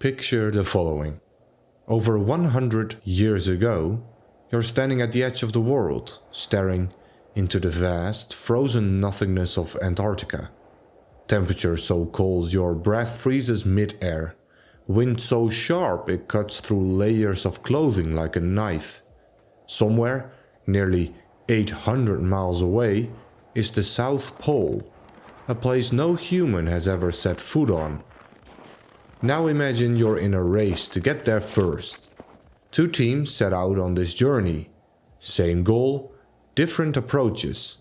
Picture the following. Over 100 years ago, you're standing at the edge of the world, staring into the vast, frozen nothingness of Antarctica. Temperature so cold your breath freezes mid-air. Wind so sharp it cuts through layers of clothing like a knife. Somewhere, nearly 800 miles away, is the South Pole, a place no human has ever set foot on. Now imagine you're in a race to get there first. Two teams set out on this journey. Same goal, different approaches.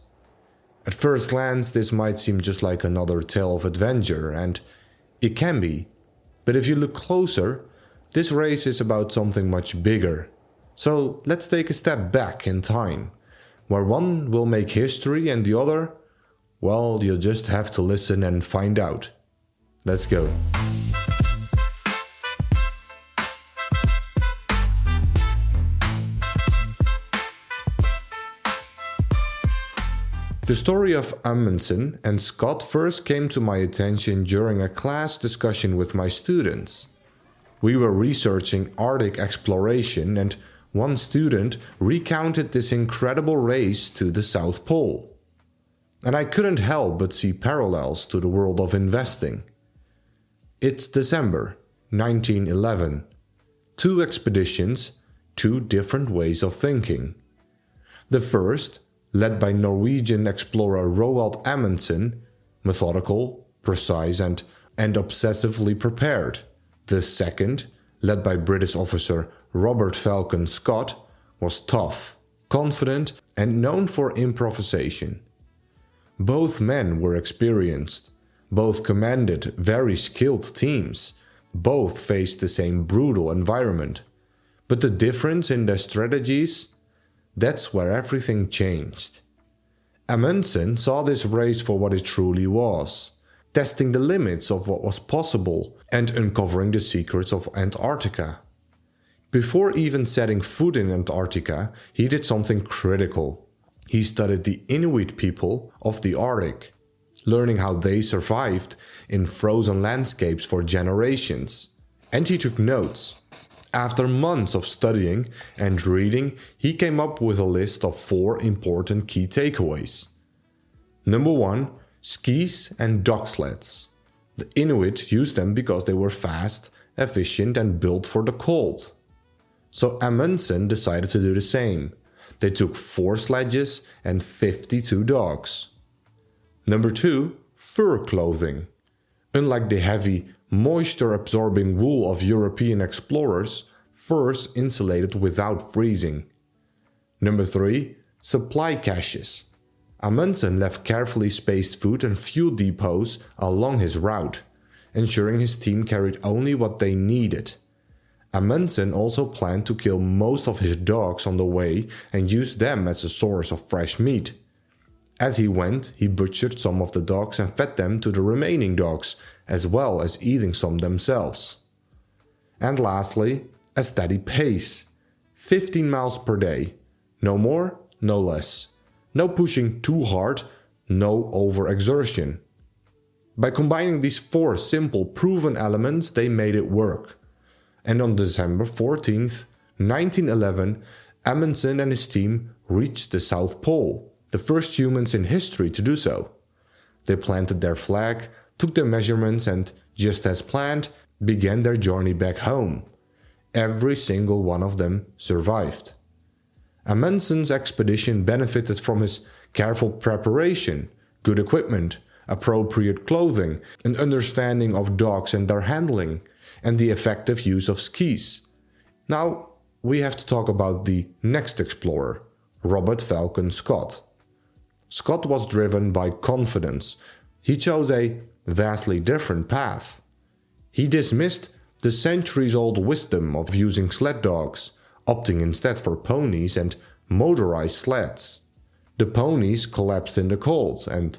At first glance, this might seem just like another tale of adventure, and it can be. But if you look closer, this race is about something much bigger. So let's take a step back in time, where one will make history and the other, well, you'll just have to listen and find out. Let's go. The story of Amundsen and Scott first came to my attention during a class discussion with my students. We were researching Arctic exploration, and one student recounted this incredible race to the South Pole. And I couldn't help but see parallels to the world of investing. It's December 1911. Two expeditions, two different ways of thinking. The first, led by Norwegian explorer Roald Amundsen, methodical, precise and obsessively prepared. The second, led by British officer Robert Falcon Scott, was tough, confident and known for improvisation. Both men were experienced, both commanded very skilled teams, both faced the same brutal environment. But the difference in their strategies, that's where everything changed. Amundsen saw this race for what it truly was, testing the limits of what was possible and uncovering the secrets of Antarctica. Before even setting foot in Antarctica, he did something critical. He studied the Inuit people of the Arctic, learning how they survived in frozen landscapes for generations. And he took notes. After months of studying and reading, he came up with a list of 4 important key takeaways. Number 1, skis and dog sleds. The Inuit used them because they were fast, efficient and built for the cold. So Amundsen decided to do the same. They took 4 sledges and 52 dogs. Number 2, fur clothing. Unlike the heavy, moisture-absorbing wool of European explorers, furs insulated without freezing. Number 3, supply caches. Amundsen left carefully spaced food and fuel depots along his route, ensuring his team carried only what they needed. Amundsen also planned to kill most of his dogs on the way and use them as a source of fresh meat. As he went, he butchered some of the dogs and fed them to the remaining dogs, as well as eating some themselves. And lastly, a steady pace. 15 miles per day. No more, no less. No pushing too hard, no overexertion. By combining these 4 simple, proven elements, they made it work. And on December 14th, 1911, Amundsen and his team reached the South Pole, the first humans in history to do so. They planted their flag, took their measurements and, just as planned, began their journey back home. Every single one of them survived. Amundsen's expedition benefited from his careful preparation, good equipment, appropriate clothing, an understanding of dogs and their handling, and the effective use of skis. Now, we have to talk about the next explorer, Robert Falcon Scott. Scott was driven by confidence. He chose a vastly different path. He dismissed the centuries-old wisdom of using sled dogs, opting instead for ponies and motorized sleds. The ponies collapsed in the cold, and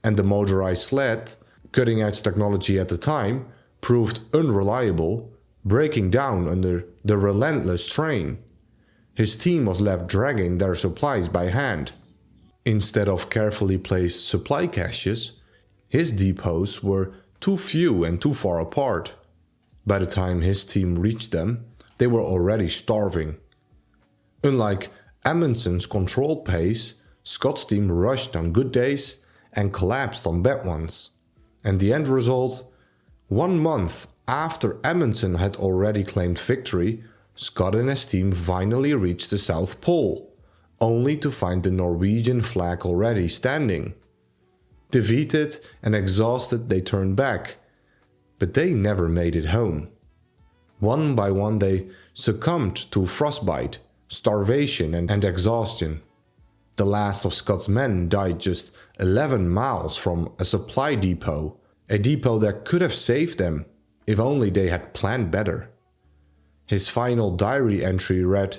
the motorized sled, cutting-edge technology at the time, proved unreliable, breaking down under the relentless strain. His team was left dragging their supplies by hand. Instead of carefully placed supply caches, his depots were too few and too far apart. By the time his team reached them, they were already starving. Unlike Amundsen's controlled pace, Scott's team rushed on good days and collapsed on bad ones. And the end result? 1 month after Amundsen had already claimed victory, Scott and his team finally reached the South Pole, only to find the Norwegian flag already standing. Defeated and exhausted, they turned back, but they never made it home. One by one they succumbed to frostbite, starvation and exhaustion. The last of Scott's men died just 11 miles from a supply depot, a depot that could have saved them if only they had planned better. His final diary entry read,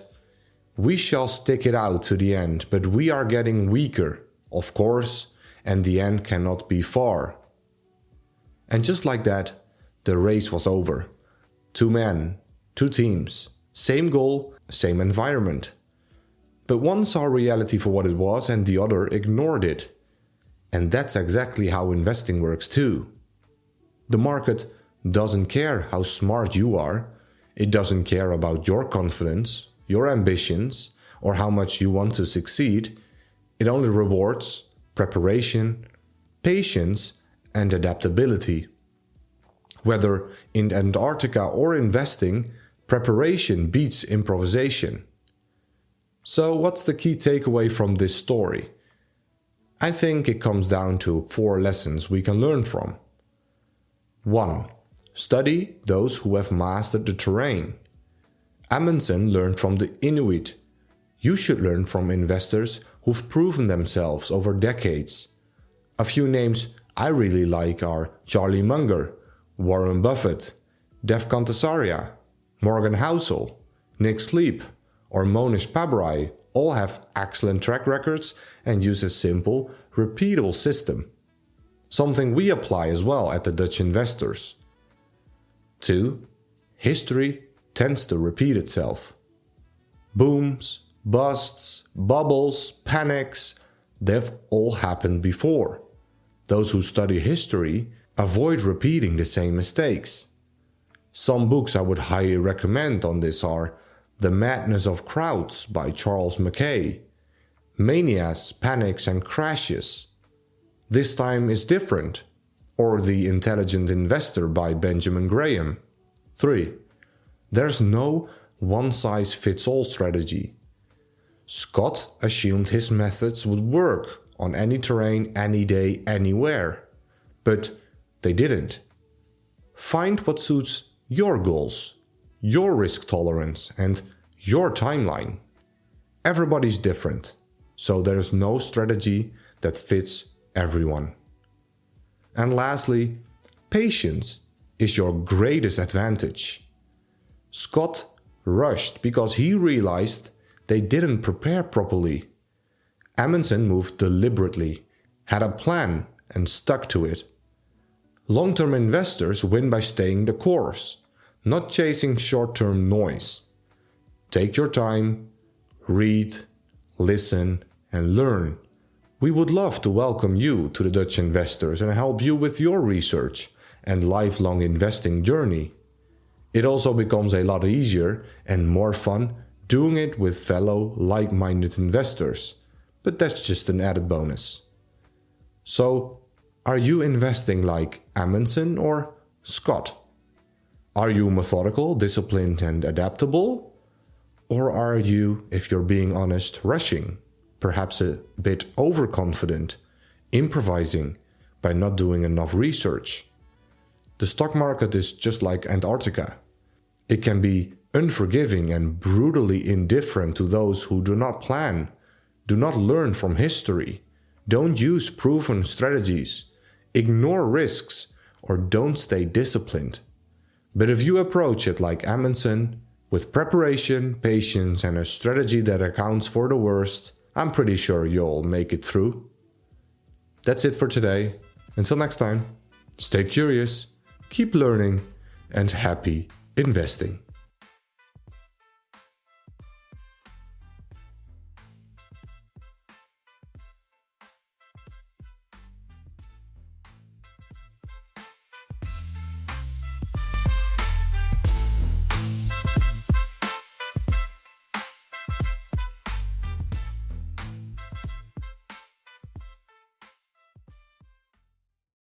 "We shall stick it out to the end, but we are getting weaker, of course, and the end cannot be far." And just like that, the race was over. 2 men, 2 teams, same goal, same environment. But one saw reality for what it was and the other ignored it. And that's exactly how investing works too. The market doesn't care how smart you are. It doesn't care about your confidence, your ambitions, or how much you want to succeed. It only rewards preparation, patience, and adaptability. Whether in Antarctica or investing, preparation beats improvisation. So what's the key takeaway from this story? I think it comes down to 4 lessons we can learn from. 1. Study those who have mastered the terrain. Amundsen learned from the Inuit. You should learn from investors who've proven themselves over decades. A few names I really like are Charlie Munger, Warren Buffett, Dev Kantesaria, Morgan Housel, Nick Sleep, or Monish Pabrai all have excellent track records and use a simple, repeatable system. Something we apply as well at the Dutch Investors. 2. History tends to repeat itself. Booms, busts, bubbles, panics, they've all happened before. Those who study history avoid repeating the same mistakes. Some books I would highly recommend on this are The Madness of Crowds by Charles Mackay, Manias, Panics and Crashes, This Time is Different, or The Intelligent Investor by Benjamin Graham. 3. There's no one-size-fits-all strategy. Scott assumed his methods would work on any terrain, any day, anywhere. But they didn't. Find what suits your goals, your risk tolerance, and your timeline. Everybody's different, so there's no strategy that fits everyone. And lastly, patience is your greatest advantage. Scott rushed because he realized they didn't prepare properly. Amundsen moved deliberately, had a plan, and stuck to it. Long-term investors win by staying the course, not chasing short-term noise. Take your time, read, listen, and learn. We would love to welcome you to the Dutch Investors and help you with your research and lifelong investing journey. It also becomes a lot easier and more fun doing it with fellow like-minded investors, but that's just an added bonus. So, are you investing like Amundsen or Scott? Are you methodical, disciplined, and adaptable? Or are you, if you're being honest, rushing, perhaps a bit overconfident, improvising by not doing enough research? The stock market is just like Antarctica. It can be unforgiving and brutally indifferent to those who do not plan, do not learn from history, don't use proven strategies, ignore risks, or don't stay disciplined. But if you approach it like Amundsen, with preparation, patience, and a strategy that accounts for the worst, I'm pretty sure you'll make it through. That's it for today. Until next time, stay curious, keep learning, and happy investing.